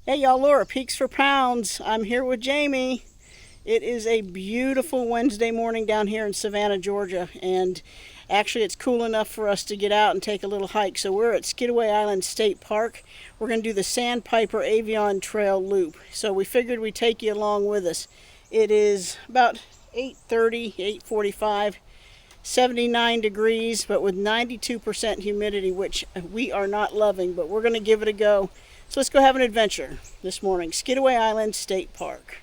Hey y'all, Laura, Peaks for Pounds. I'm here with Jamie. It is a beautiful Wednesday morning down here in Savannah, Georgia, and actually it's cool enough for us to get out and take a little hike. So we're at Skidaway Island State Park. We're going to do the Sandpiper Avion Trail Loop. So we figured we'd take you along with us. It is about 8:30, 8:45, 79 degrees, but with 92% humidity, which we are not loving, but we're going to give it a go. So let's go have an adventure this morning. Skidaway Island State Park.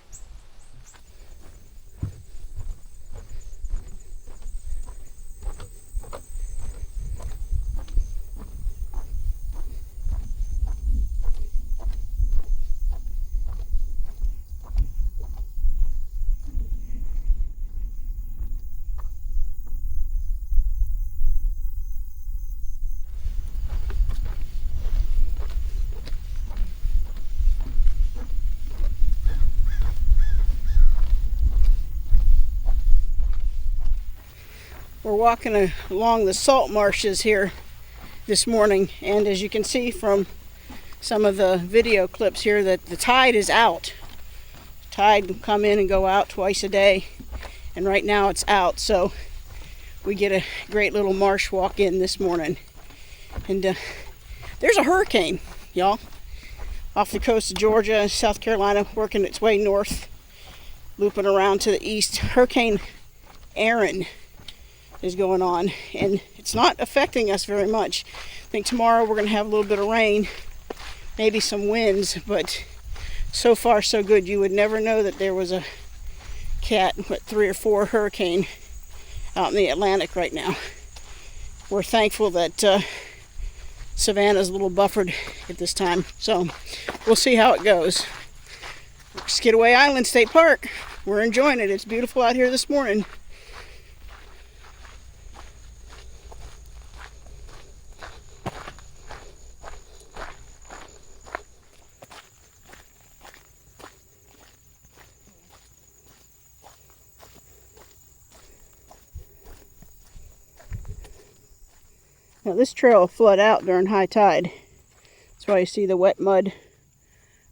We're walking along the salt marshes here this morning, and as you can see from some of the video clips here, that the tide is out. Tide will come in and go out twice a day, and right now it's out, so we get a great little marsh walk in this morning. And there's a hurricane, y'all, off the coast of Georgia, South Carolina, working its way north, looping around to the east. Hurricane Aaron is going on, and it's not affecting us very much. I think tomorrow we're going to have a little bit of rain, maybe some winds, but so far so good. You would never know that there was a cat 3 or 4 hurricane out in the Atlantic right now. We're thankful that Savannah's a little buffered at this time, so we'll see how it goes. Skidaway Island State Park, we're enjoying it. It's beautiful out here this morning. Now this trail will flood out during high tide. That's why you see the wet mud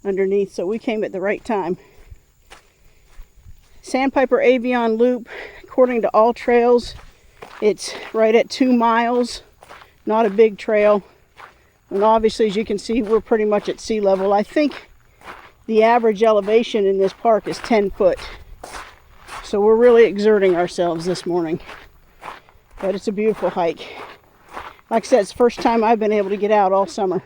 underneath, so we came at the right time. Sandpiper Avion Loop, according to All Trails, it's right at 2 miles. Not a big trail. And obviously, as you can see, we're pretty much at sea level. I think the average elevation in this park is 10 foot. So we're really exerting ourselves this morning. But it's a beautiful hike. Like I said, it's the first time I've been able to get out all summer.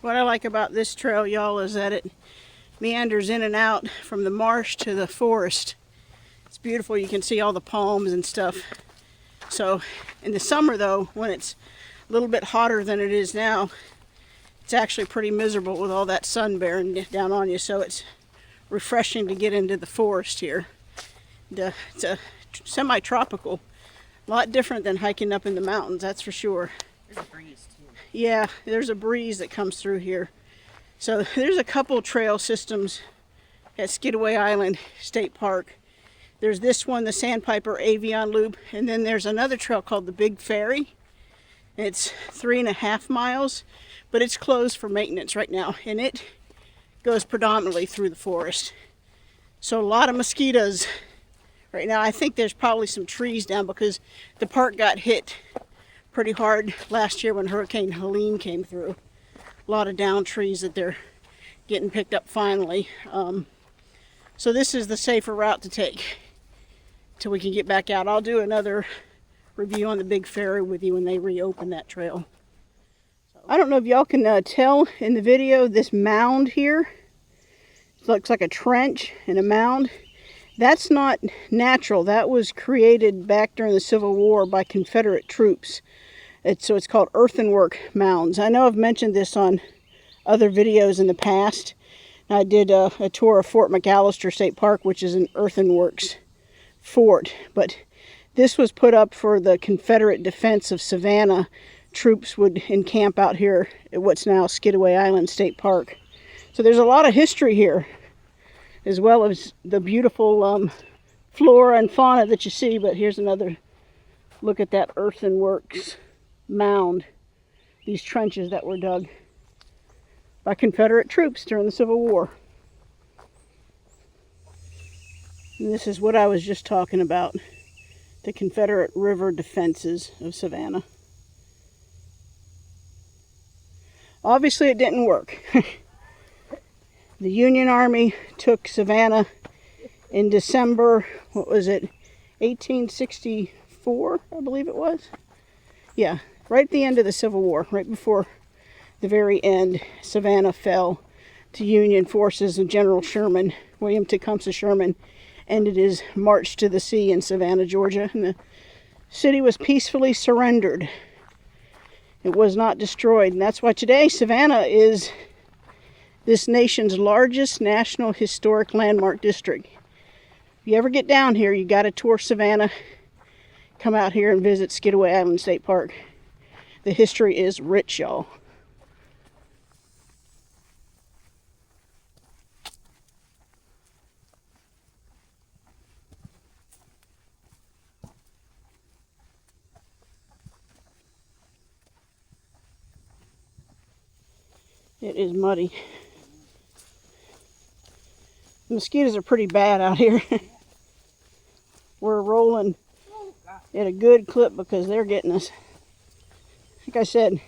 What I like about this trail, y'all, is that it meanders in and out from the marsh to the forest. It's beautiful. You can see all the palms and stuff. So in the summer, though, when it's a little bit hotter than it is now, it's actually pretty miserable with all that sun bearing down on you. So it's refreshing to get into the forest here. It's a semi-tropical, a lot different than hiking up in the mountains, that's for sure. There's a breeze too. Yeah, there's a breeze that comes through here. So there's a couple trail systems at Skidaway Island State Park. There's this one, the Sandpiper Avion Loop, and then there's another trail called the Big Ferry. It's 3.5 miles, but it's closed for maintenance right now, and it goes predominantly through the forest. So a lot of mosquitoes right now. I think there's probably some trees down because the park got hit pretty hard last year when Hurricane Helene came through. A lot of down trees that they're getting picked up finally. So this is the safer route to take till we can get back out. I'll do another review on the big ferry with you when they reopen that trail. I don't know if y'all can tell in the video, this mound here, it looks like a trench and a mound. That's not natural. That was created back during the Civil War by Confederate troops. So it's called earthenwork mounds. I know I've mentioned this on other videos in the past. I did a tour of Fort McAllister State Park, which is an earthenworks fort. But this was put up for the Confederate defense of Savannah. Troops would encamp out here at what's now Skidaway Island State Park. So there's a lot of history here, as well as the beautiful flora and fauna that you see. But here's another look at that earthenworks mound, these trenches that were dug by Confederate troops during the Civil War. And this is what I was just talking about, the Confederate river defenses of Savannah. Obviously it didn't work. The Union Army took Savannah in December, what was it, 1864, I believe it was? Yeah, right at the end of the Civil War, right before the very end, Savannah fell to Union forces, and General Sherman, William Tecumseh Sherman, ended his march to the sea in Savannah, Georgia, and the city was peacefully surrendered. It was not destroyed, and that's why today Savannah is this nation's largest national historic landmark district. If you ever get down here, you got to tour Savannah. Come out here and visit Skidaway Island State Park. The history is rich, y'all. It is muddy. The mosquitoes are pretty bad out here. We're rolling at a good clip because they're getting us. Like I said,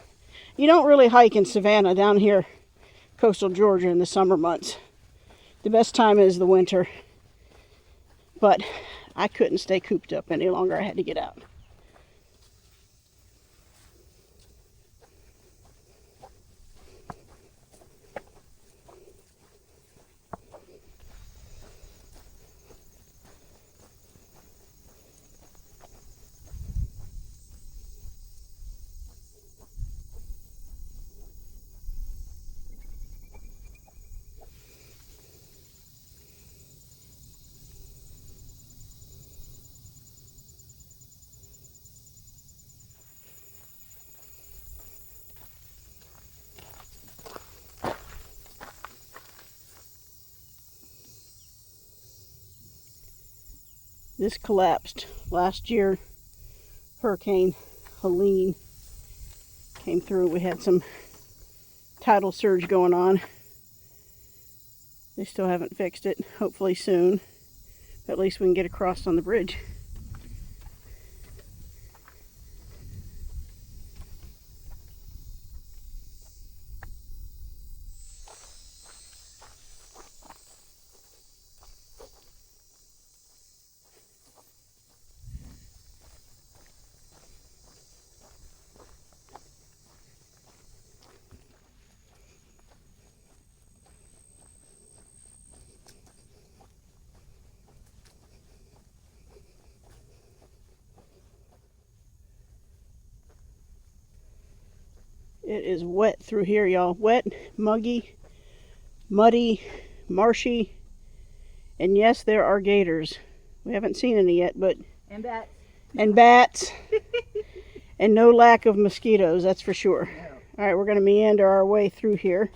you don't really hike in Savannah down here, coastal Georgia, in the summer months. The best time is the winter. But I couldn't stay cooped up any longer. I had to get out. This collapsed last year. Hurricane Helene came through. We had some tidal surge going on. They still haven't fixed it. Hopefully soon. But at least we can get across on the bridge. It is wet through here, y'all. Wet, muggy, muddy, marshy. And yes, there are gators. We haven't seen any yet, but... And bats. And bats. And no lack of mosquitoes, that's for sure. Yeah. All right, we're going to meander our way through here.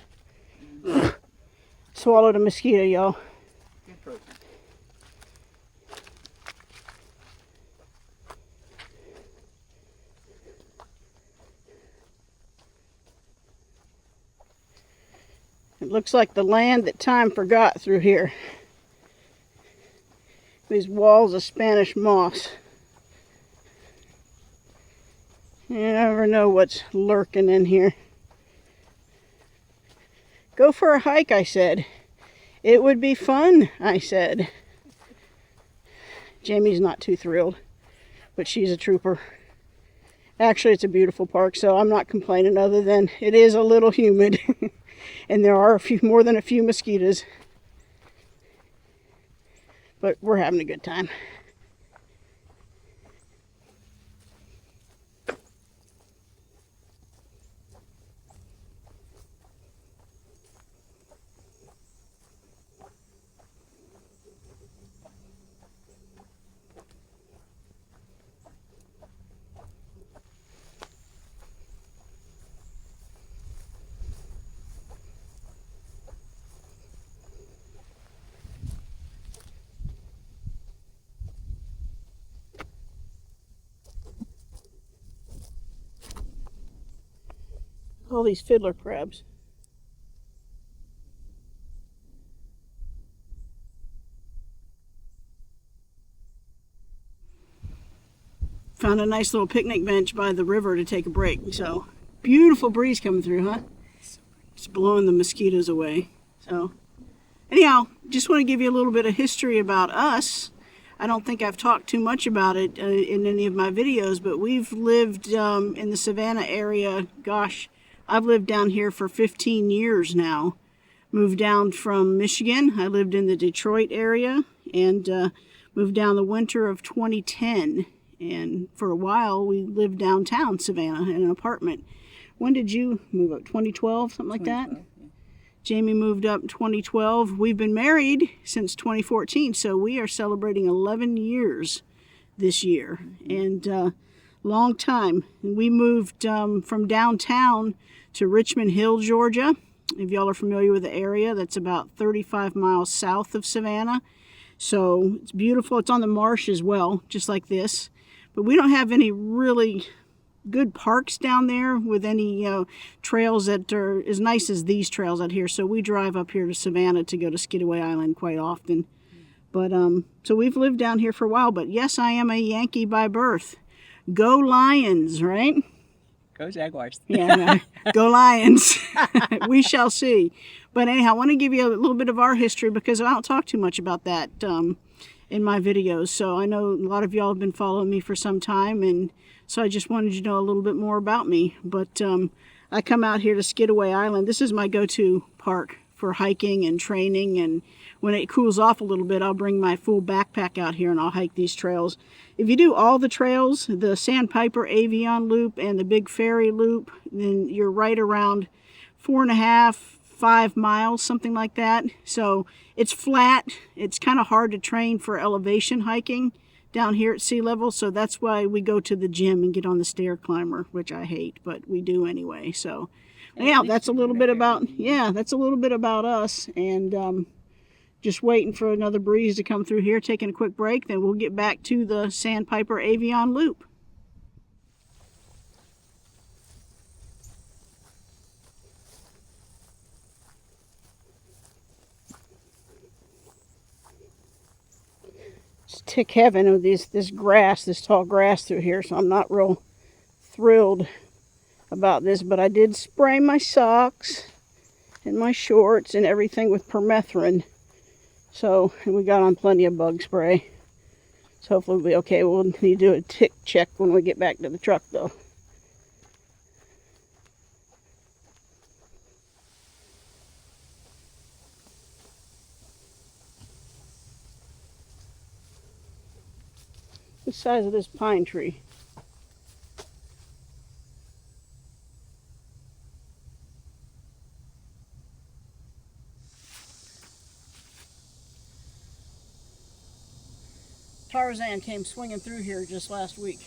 Swallowed a mosquito, y'all. Good person. It looks like the land that time forgot through here. These walls of Spanish moss. You never know what's lurking in here. Go for a hike, I said. It would be fun, I said. Jamie's not too thrilled, but she's a trooper. Actually, it's a beautiful park, so I'm not complaining, other than it is a little humid. And there are more than a few mosquitoes. But we're having a good time. All these fiddler crabs. Found a nice little picnic bench by the river to take a break. So, beautiful breeze coming through, huh? It's blowing the mosquitoes away. So, anyhow, just want to give you a little bit of history about us. I don't think I've talked too much about it in any of my videos, but we've lived in the Savannah area. Gosh, I've lived down here for 15 years now. Moved down from Michigan. I lived in the Detroit area and moved down the winter of 2010. And for a while, we lived downtown Savannah in an apartment. When did you move up? 2012, something like that? Yeah. Jamie moved up in 2012. We've been married since 2014, so we are celebrating 11 years this year. And long time. We moved from downtown to Richmond Hill, Georgia. If y'all are familiar with the area, that's about 35 miles south of Savannah. So it's beautiful. It's on the Marsh as well, just like this. But we don't have any really good parks down there with any trails that are as nice as these trails out here. So we drive up here to Savannah to go to Skidaway Island quite often. But so we've lived down here for a while. But yes, I am a Yankee by birth. Go Lions, right? Go Jaguars. Yeah, go Lions. We shall see. But anyhow, I want to give you a little bit of our history because I don't talk too much about that in my videos. So I know a lot of y'all have been following me for some time, and so I just wanted you to know a little bit more about me. But I come out here to Skidaway Island. This is my go-to park for hiking and training, and when it cools off a little bit, I'll bring my full backpack out here and I'll hike these trails. If you do all the trails, the Sandpiper Avion Loop and the Big Ferry Loop, then you're right around 4.5, 5 miles, something like that. So it's flat. It's kind of hard to train for elevation hiking down here at sea level. So that's why we go to the gym and get on the stair climber, which I hate, but we do anyway. So yeah, that's a little bit about, that's a little bit about us. And just waiting for another breeze to come through here, taking a quick break, then we'll get back to the Sandpiper Avion Loop. It's tick heaven with this grass, this tall grass through here, so I'm not real thrilled about this, but I did spray my socks and my shorts and everything with permethrin. So, and we got on plenty of bug spray. So hopefully we'll be okay. We'll need to do a tick check when we get back to the truck though. The size of this pine tree. Tarzan came swinging through here just last week.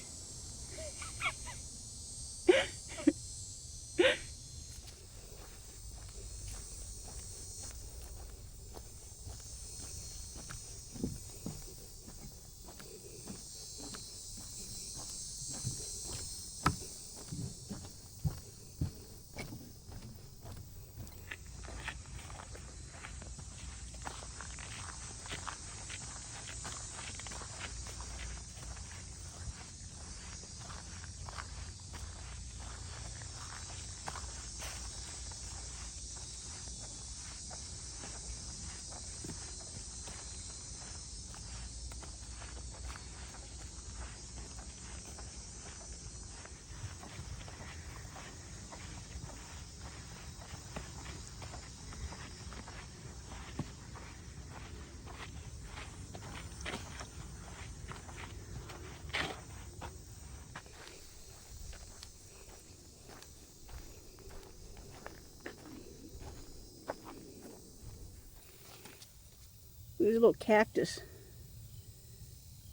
There's a little cactus.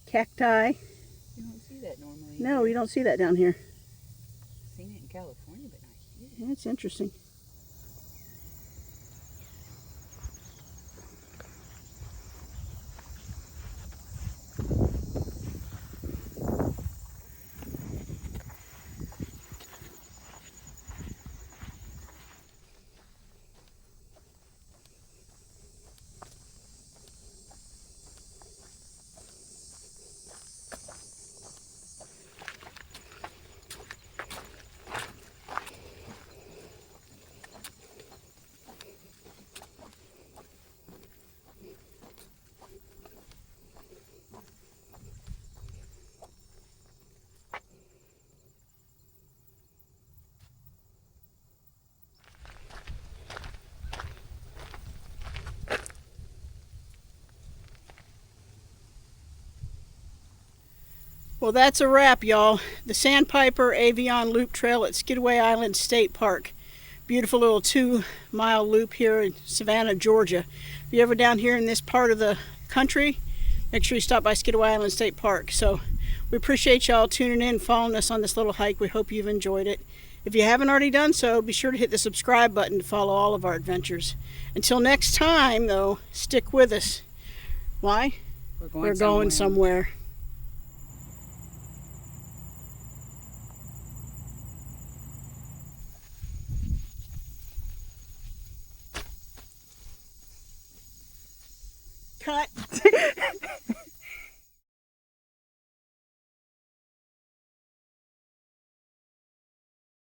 Cacti. You don't see that normally. No, you don't see that down here. Seen it in California, but not here. That's interesting. Well, that's a wrap, y'all. The Sandpiper Avion Loop Trail at Skidaway Island State Park. Beautiful little 2-mile loop here in Savannah, Georgia. If you're ever down here in this part of the country, make sure you stop by Skidaway Island State Park. So we appreciate y'all tuning in and following us on this little hike. We hope you've enjoyed it. If you haven't already done so, be sure to hit the subscribe button to follow all of our adventures. Until next time, though, stick with us. Why? We're going somewhere. Cut.